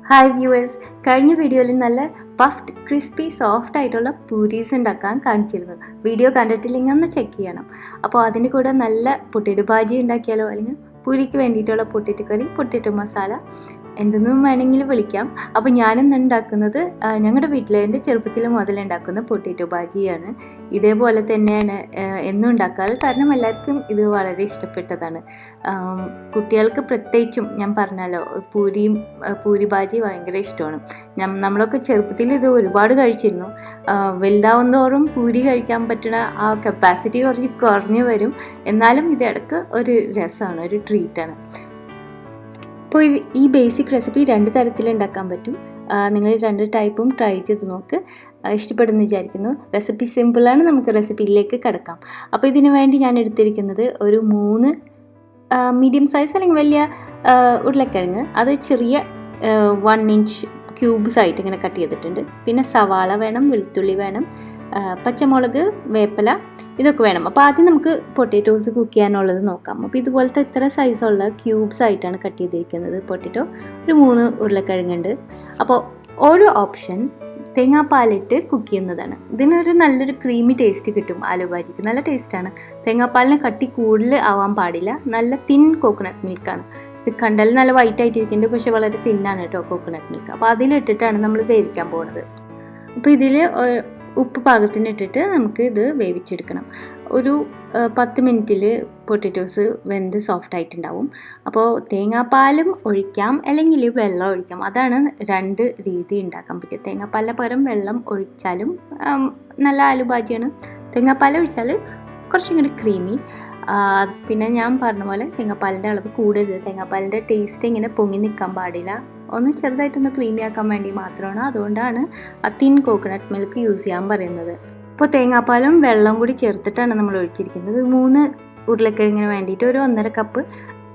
Hi viewers, കഴിഞ്ഞ വീഡിയോയിൽ നല്ല പഫ്ഡ് ക്രിസ്പി സോഫ്റ്റ് ആയിട്ടുള്ള പൂരീസ് ഉണ്ടാക്കാൻ കാണിച്ചിരുന്നു. വീഡിയോ കണ്ടിട്ടില്ലെങ്കിൽ ഒന്ന് ചെക്ക് ചെയ്യണം. അപ്പോൾ അതിന് കൂടെ നല്ല പൊട്ടേറ്റോ ഭാജി ഉണ്ടാക്കിയാലോ, അല്ലെങ്കിൽ പൂരിക്ക് വേണ്ടിയിട്ടുള്ള പൊട്ടേറ്റോ കറി, പൊട്ടേറ്റോ മസാല എന്തെന്നും വേണമെങ്കിലും വിളിക്കാം. അപ്പോൾ ഞാനിന്ന് ഉണ്ടാക്കുന്നത് ഞങ്ങളുടെ വീട്ടിൽ എൻ്റെ ചെറുപ്പത്തിൽ മുതലുണ്ടാക്കുന്ന പൊട്ടേറ്റോ ഭാജിയാണ്. ഇതേപോലെ തന്നെയാണ് എന്നും ഉണ്ടാക്കാറ്, കാരണം എല്ലാവർക്കും ഇത് വളരെ ഇഷ്ടപ്പെട്ടതാണ്. കുട്ടികൾക്ക് പ്രത്യേകിച്ചും ഞാൻ പറഞ്ഞല്ലോ, പൂരി ഭാജി ഭയങ്കര ഇഷ്ടമാണ്. നമ്മളൊക്കെ ചെറുപ്പത്തിൽ ഇത് ഒരുപാട് കഴിച്ചിരുന്നു. വലുതാവും തോറും പൂരി കഴിക്കാൻ പറ്റുന്ന ആ കപ്പാസിറ്റി കുറച്ച് കുറഞ്ഞു വരും. എന്നാലും ഇത് ഇടയ്ക്ക് ഒരു രസമാണ്, ഒരു ട്രീറ്റാണ്. അപ്പോൾ ഈ ബേസിക് റെസിപ്പി 2 തരത്തിൽ ഉണ്ടാക്കാൻ പറ്റും. നിങ്ങൾ 2 ടൈപ്പും ട്രൈ ചെയ്ത് നോക്ക്, ഇഷ്ടപ്പെടുമെന്ന് വിചാരിക്കുന്നു. റെസിപ്പി സിമ്പിളാണ്, നമുക്ക് റെസിപ്പിയിലേക്ക് കിടക്കാം. അപ്പോൾ ഇതിനു വേണ്ടി ഞാൻ എടുത്തിരിക്കുന്നത് ഒരു 3 മീഡിയം സൈസ് അല്ലെങ്കിൽ വലിയ ഉരുളക്കിഴങ്ങ്. അത് ചെറിയ 1 ഇഞ്ച് ക്യൂബ്സ് ആയിട്ട് ഇങ്ങനെ കട്ട് ചെയ്തിട്ടുണ്ട്. പിന്നെ സവാള വേണം, വെളുത്തുള്ളി വേണം, പച്ചമുളക്, വേപ്പില, ഇതൊക്കെ വേണം. അപ്പോൾ ആദ്യം നമുക്ക് പൊട്ടറ്റോസ് കുക്ക് ചെയ്യാനുള്ളത് നോക്കാം. അപ്പോൾ ഇതുപോലത്തെ ഇത്ര സൈസുള്ള ക്യൂബ്സ് ആയിട്ടാണ് കട്ട് ചെയ്തിരിക്കുന്നത് പൊട്ടറ്റോ. ഒരു 3 ഉരുളക്കിഴങ്ങുണ്ട്. അപ്പോൾ ഓരോ ഓപ്ഷൻ തേങ്ങാപ്പാലിട്ട് കുക്ക് ചെയ്യുന്നതാണ്. ഇതിനൊരു നല്ലൊരു ക്രീമി ടേസ്റ്റ് കിട്ടും. ആലു ഭാജിക്ക് നല്ല ടേസ്റ്റാണ്. തേങ്ങാപ്പാലിന് കട്ടി കൂടുതൽ ആവാൻ പാടില്ല. നല്ല തിൻ കോക്കനട്ട് മിൽക്കാണ്. ഇത് കണ്ടാൽ നല്ല വൈറ്റ് ആയിട്ടിരിക്കുന്നുണ്ട്, പക്ഷേ വളരെ തിന്നാണ് കേട്ടോ കോക്കനട്ട് മിൽക്ക്. അപ്പോൾ അതിലിട്ടിട്ടാണ് നമ്മൾ വേവിക്കാൻ പോകുന്നത്. അപ്പോൾ ഇതിൽ ഉപ്പ് പാകത്തിന് ഇട്ടിട്ട് നമുക്ക് ഇത് വേവിച്ചെടുക്കണം. ഒരു 10 മിനിറ്റിൽ പൊട്ടറ്റോസ് വെന്ത് സോഫ്റ്റ് ആയിട്ടുണ്ടാവും. അപ്പോൾ തേങ്ങാപ്പാലും ഒഴിക്കാം, അല്ലെങ്കിൽ വെള്ളം ഒഴിക്കാം. അതാണ് 2 രീതി ഉണ്ടാക്കാൻ പറ്റുക. തേങ്ങാപ്പാലിന് പകരം വെള്ളം ഒഴിച്ചാലും നല്ല ആലു ഭാജിയാണ്. തേങ്ങാപ്പാൽ ഒഴിച്ചാൽ കുറച്ചും കൂടി ക്രീമി. പിന്നെ ഞാൻ പറഞ്ഞ പോലെ തേങ്ങാപ്പാലിൻ്റെ അളവ് കൂടരുത്. തേങ്ങാപ്പാലിൻ്റെ ടേസ്റ്റ് ഇങ്ങനെ പൊങ്ങി നിൽക്കാൻ പാടില്ല. ഒന്ന് ചെറുതായിട്ടൊന്ന് ക്രീമി ആക്കാൻ വേണ്ടി മാത്രമാണ്. അതുകൊണ്ടാണ് തിൻ കോക്കനട്ട് മിൽക്ക് യൂസ് ചെയ്യാൻ പറയുന്നത്. ഇപ്പോൾ തേങ്ങാപ്പാലും വെള്ളം കൂടി ചേർത്തിട്ടാണ് നമ്മൾ ഒഴിച്ചിരിക്കുന്നത്. 3 ഉരുളക്കിഴങ്ങിന് വേണ്ടിയിട്ട് ഒരു 1.5 കപ്പ്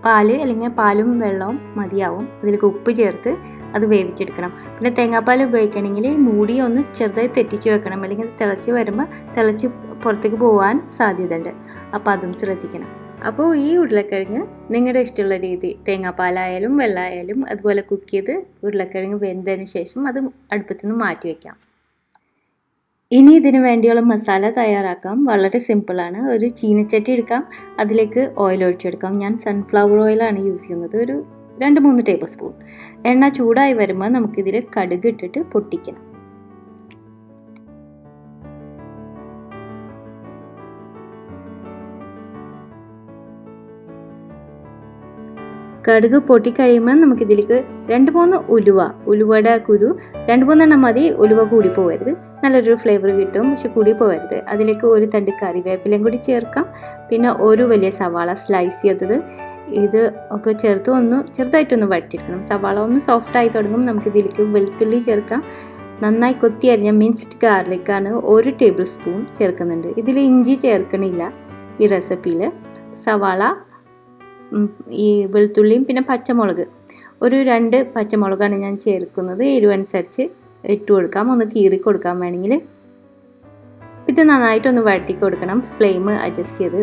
പാല്, അല്ലെങ്കിൽ പാലും വെള്ളവും മതിയാവും. അതിലേക്ക് ഉപ്പ് ചേർത്ത് അത് വേവിച്ചെടുക്കണം. പിന്നെ തേങ്ങാപ്പാൽ ഉപയോഗിക്കണമെങ്കിൽ മൂടി ഒന്ന് ചെറുതായി തെറ്റിച്ച് വെക്കണം, അല്ലെങ്കിൽ തിളച്ച് വരുമ്പോൾ തിളച്ച് പുറത്തേക്ക് പോകാൻ സാധ്യതയുണ്ട്. അപ്പോൾ അതും ശ്രദ്ധിക്കണം. അപ്പോൾ ഈ ഉരുളക്കിഴങ്ങ് നിങ്ങളുടെ ഇഷ്ടമുള്ള രീതി, തേങ്ങാപ്പാലായാലും വെള്ളമായാലും അതുപോലെ കുക്ക് ചെയ്ത് ഉരുളക്കിഴങ്ങ് വെന്തതിന് ശേഷം അത് അടുപ്പത്തു നിന്ന് മാറ്റി വയ്ക്കാം. ഇനി ഇതിന് വേണ്ടിയുള്ള മസാല തയ്യാറാക്കാം. വളരെ സിമ്പിളാണ്. ഒരു ചീനച്ചട്ടി എടുക്കാം, അതിലേക്ക് ഓയിൽ ഒഴിച്ചെടുക്കാം. ഞാൻ സൺഫ്ലവർ ഓയിലാണ് യൂസ് ചെയ്യുന്നത്. ഒരു 2-3 ടേബിൾ സ്പൂൺ. എണ്ണ ചൂടായി വരുമ്പോൾ നമുക്കിതിൽ കടുക് ഇട്ടിട്ട് പൊട്ടിക്കണം. കടുക് പൊട്ടിക്കഴിയുമ്പോൾ നമുക്കിതിലേക്ക് 2-3 ഉലുവയുടെ കുരു 2-3 എണ്ണം മതി. ഉലുവ കൂടി പോകരുത്, നല്ലൊരു ഫ്ലേവർ കിട്ടും, പക്ഷെ കൂടി പോകരുത്. അതിലേക്ക് ഒരു തണ്ട് കറിവേപ്പിലയും കൂടി ചേർക്കാം. പിന്നെ ഒരു വലിയ സവാള സ്ലൈസ് ചെയ്തത്, ഇത് ഒക്കെ ചേർത്ത് ഒന്ന് ചെറുതായിട്ടൊന്ന് വഴറ്റിയെടുക്കണം. സവാള ഒന്ന് സോഫ്റ്റായി തുടങ്ങും. നമുക്കിതിലേക്ക് വെളുത്തുള്ളി ചേർക്കാം. നന്നായി കൊത്തി അരിഞ്ഞ മിൻസ്ഡ് ഗാർലിക്കാണ് 1 ടേബിൾ സ്പൂൺ ചേർക്കുന്നുണ്ട്. ഇതിൽ ഇഞ്ചി ചേർക്കണില്ല ഈ റെസിപ്പിയിൽ. സവാള, ഈ വെളുത്തുള്ളിയും പിന്നെ പച്ചമുളക്, ഒരു 2 പച്ചമുളകാണ് ഞാൻ ചേർക്കുന്നത്. എരിവനുസരിച്ച് ഇട്ട് കൊടുക്കാം, ഒന്ന് കീറി കൊടുക്കാൻ വേണമെങ്കിൽ. ഇത് നന്നായിട്ടൊന്ന് വഴറ്റി കൊടുക്കണം. ഫ്ലെയിം അഡ്ജസ്റ്റ് ചെയ്ത്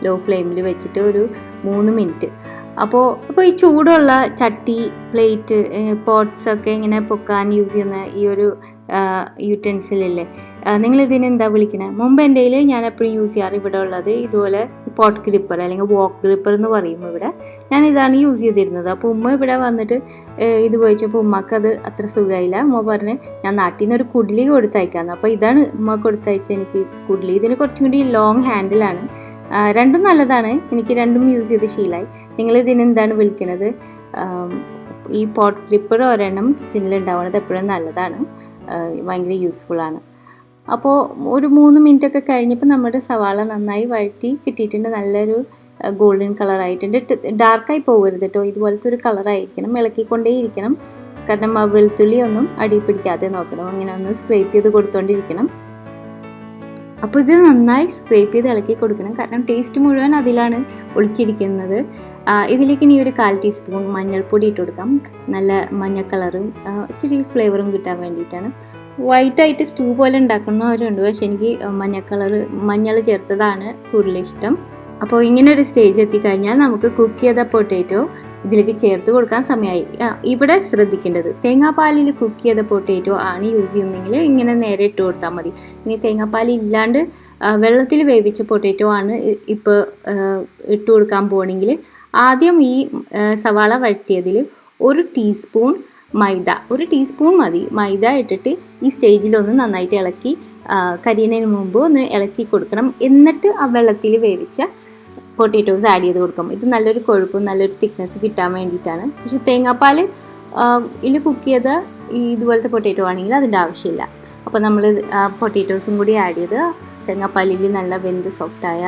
ലോ ഫ്ലെയിമിൽ വെച്ചിട്ട് ഒരു 3 മിനിറ്റ്. അപ്പോൾ ഈ ചൂടുള്ള ചട്ടി, പ്ലേറ്റ്, പോട്ട്സൊക്കെ ഇങ്ങനെ പൊക്കാൻ യൂസ് ചെയ്യുന്ന ഈ ഒരു യൂറ്റൻസിലല്ലേ, നിങ്ങളിതിന് എന്താ വിളിക്കണത്? മുമ്പ് എൻ്റെ കയ്യിൽ ഞാൻ എപ്പോഴും യൂസ് ചെയ്യാറ് ഇവിടെ ഉള്ളത് ഇതുപോലെ പോട്ട് ഗ്രിപ്പർ അല്ലെങ്കിൽ വോക്ക് ഗ്രിപ്പർ എന്ന് പറയും. ഇവിടെ ഞാൻ ഇതാണ് യൂസ് ചെയ്തിരുന്നത്. അപ്പോൾ ഉമ്മ ഇവിടെ വന്നിട്ട് ഇത് ഉപയോഗിച്ചപ്പോൾ ഉമ്മക്ക് അത് അത്ര സുഖമായില്ല. ഉമ്മ പറഞ്ഞ് ഞാൻ നാട്ടിൽ നിന്ന് ഒരു കുഡ്ലി കൊടുത്തയക്കാമെന്ന്. അപ്പോൾ ഇതാണ് ഉമ്മ കൊടുത്തയച്ച എനിക്ക് കുഡ്ലി. ഇതിന് കുറച്ചും കൂടി ലോങ് ഹാൻഡിലാണ്. രണ്ടും നല്ലതാണ്, എനിക്ക് രണ്ടും യൂസ് ചെയ്ത് ശീലമായി. നിങ്ങളിതിന് എന്താണ് വിളിക്കുന്നത്? ഈ പോട്ട് ഗ്രിപ്പർ ഒരെണ്ണം കിച്ചണിൽ ഉണ്ടാവുന്നത് എപ്പോഴും നല്ലതാണ്, ഭയങ്കര യൂസ്ഫുള്ളാണ്. അപ്പോൾ ഒരു 3 മിനിറ്റൊക്കെ കഴിഞ്ഞപ്പോൾ നമ്മുടെ സവാള നന്നായി വഴറ്റി കിട്ടിയിട്ടുണ്ട്. നല്ലൊരു ഗോൾഡൻ കളറായിട്ടുണ്ട്. ഡാർക്കായി പോകരുത് കേട്ടോ, ഇതുപോലത്തെ ഒരു കളറായിരിക്കണം. ഇളക്കിക്കൊണ്ടേ ഇരിക്കണം, കാരണം ആ വെളുത്തുള്ളി ഒന്നും അടി പിടിക്കാതെ നോക്കണം. അങ്ങനെ ഒന്ന് സ്ക്രേപ്പ് ചെയ്ത് കൊടുത്തോണ്ടിരിക്കണം. അപ്പോൾ ഇത് നന്നായി സ്ക്രേപ്പ് ചെയ്ത് ഇളക്കി കൊടുക്കണം, കാരണം ടേസ്റ്റ് മുഴുവൻ അതിലാണ് ഒളിച്ചിരിക്കുന്നത്. ഇതിലേക്ക് ഇനി ഒരു 1/4 ടീസ്പൂൺ മഞ്ഞൾപ്പൊടി ഇട്ട് കൊടുക്കാം. നല്ല മഞ്ഞ കളറും ഇത്തിരി ഫ്ലേവറും കിട്ടാൻ വേണ്ടിയിട്ടാണ്. വൈറ്റായിട്ട് സ്റ്റൂ പോലെ ഉണ്ടാക്കുന്നവരുണ്ട്, പക്ഷെ എനിക്ക് മഞ്ഞൾ ചേർത്തതാണ് കൂടുതൽ ഇഷ്ടം. അപ്പോൾ ഇങ്ങനെ ഒരു സ്റ്റേജ് എത്തിക്കഴിഞ്ഞാൽ നമുക്ക് കുക്ക് ചെയ്ത പൊട്ടാറ്റോ ഇതിലേക്ക് ചേർത്ത് കൊടുക്കാൻ സമയമായി. ഇവിടെ ശ്രദ്ധിക്കേണ്ടത്, തേങ്ങാപ്പാലിൽ കുക്ക് ചെയ്ത പൊട്ടാറ്റോ ആണ് യൂസ് ചെയ്യുന്നതെങ്കിൽ ഇങ്ങനെ നേരെ ഇട്ട് കൊടുത്താൽ മതി. ഇനി തേങ്ങാപ്പാൽ ഇല്ലാണ്ട് വെള്ളത്തിൽ വേവിച്ച പൊട്ടാറ്റോ ആണ് ഇപ്പോൾ ഇട്ട് കൊടുക്കാൻ പോകണമെങ്കിൽ ആദ്യം ഈ സവാള വഴറ്റിയതിൽ 1 ടീസ്പൂൺ മൈദ, 1 ടീസ്പൂൺ മതി മൈദ ഇട്ടിട്ട് ഈ സ്റ്റേജിലൊന്ന് നന്നായിട്ട് ഇളക്കി കരിയുന്നതിന് മുമ്പ് ഒന്ന് ഇളക്കി കൊടുക്കണം. എന്നിട്ട് ആ വെള്ളത്തിൽ വേവിച്ച പൊട്ടാറ്റോസ് ആഡ് ചെയ്ത് കൊടുക്കും. ഇത് നല്ലൊരു കൊഴുപ്പും നല്ലൊരു തിക്നെസ് കിട്ടാൻ വേണ്ടിയിട്ടാണ്. പക്ഷെ തേങ്ങാപ്പാൽ ഇതിൽ കുക്ക് ചെയ്ത ഇതുപോലത്തെ പൊട്ടാറ്റോ ആണെങ്കിൽ അതിൻ്റെ ആവശ്യമില്ല. അപ്പോൾ നമ്മൾ പൊട്ടാറ്റോസും കൂടി ആഡ് ചെയ്ത് തേങ്ങാപ്പാലിൽ നല്ല വെന്ത് സോഫ്റ്റായ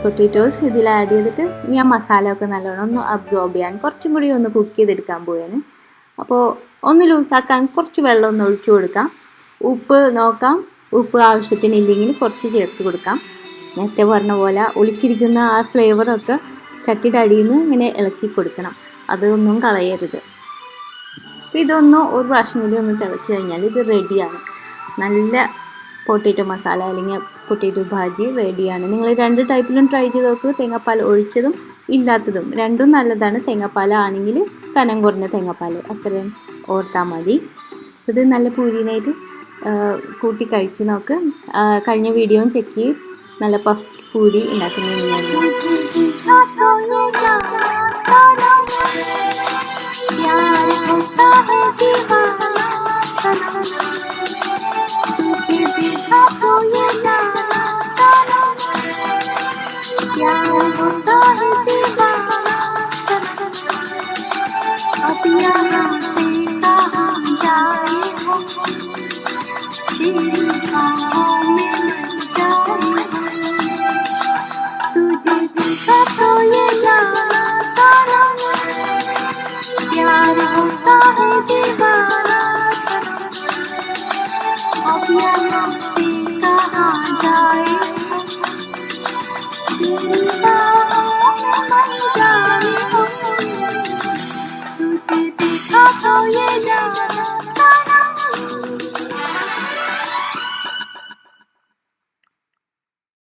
പൊട്ടാറ്റോസ് ഇതിൽ ആഡ് ചെയ്തിട്ട് ഞാൻ മസാല ഒക്കെ നല്ലോണം ഒന്ന് അബ്സോർബ് ചെയ്യാൻ കുറച്ചും കൂടി ഒന്ന് കുക്ക് ചെയ്തെടുക്കാൻ പോയാണ്. അപ്പോൾ ഒന്ന് ലൂസാക്കാൻ കുറച്ച് വെള്ളം ഒന്ന് ഒഴിച്ചു കൊടുക്കാം. ഉപ്പ് നോക്കാം, ഉപ്പ് ആവശ്യത്തിനില്ലെങ്കിൽ കുറച്ച് ചേർത്ത് കൊടുക്കാം. നേരത്തെ പറഞ്ഞ പോലെ ഒളിച്ചിരിക്കുന്ന ആ ഫ്ലേവറൊക്കെ ചട്ടിയുടെ അടിയിൽ നിന്ന് ഇങ്ങനെ ഇളക്കി കൊടുക്കണം, അതൊന്നും കളയരുത്. അപ്പോൾ ഇതൊന്ന് ഒരു പ്രാവശ്യം കൂടി ഒന്ന് തിളച്ച് കഴിഞ്ഞാൽ ഇത് റെഡിയാണ്. നല്ല പൊട്ടാറ്റോ മസാല അല്ലെങ്കിൽ പൊട്ടാറ്റോ ഭാജി റെഡിയാണ്. നിങ്ങൾ 2 ടൈപ്പിലും ട്രൈ ചെയ്ത് നോക്കൂ. തേങ്ങാപ്പാൽ ഒഴിച്ചതും ഇല്ലാത്തതും രണ്ടും നല്ലതാണ്. തേങ്ങാപ്പാൽ ആണെങ്കിൽ കനം കുറഞ്ഞ തേങ്ങാപ്പാൽ അത്രയും ഓർത്താൽ മതി. ഇത് നല്ല പൂരിനായിട്ട് കൂട്ടി കഴിച്ച് നോക്ക്. കഴിഞ്ഞ വീഡിയോയും ചെക്ക് ചെയ്യും. നല്ല പഫ് പൂരി ഉണ്ടാക്കുന്നത് अब यहाँ से कहाँ जाए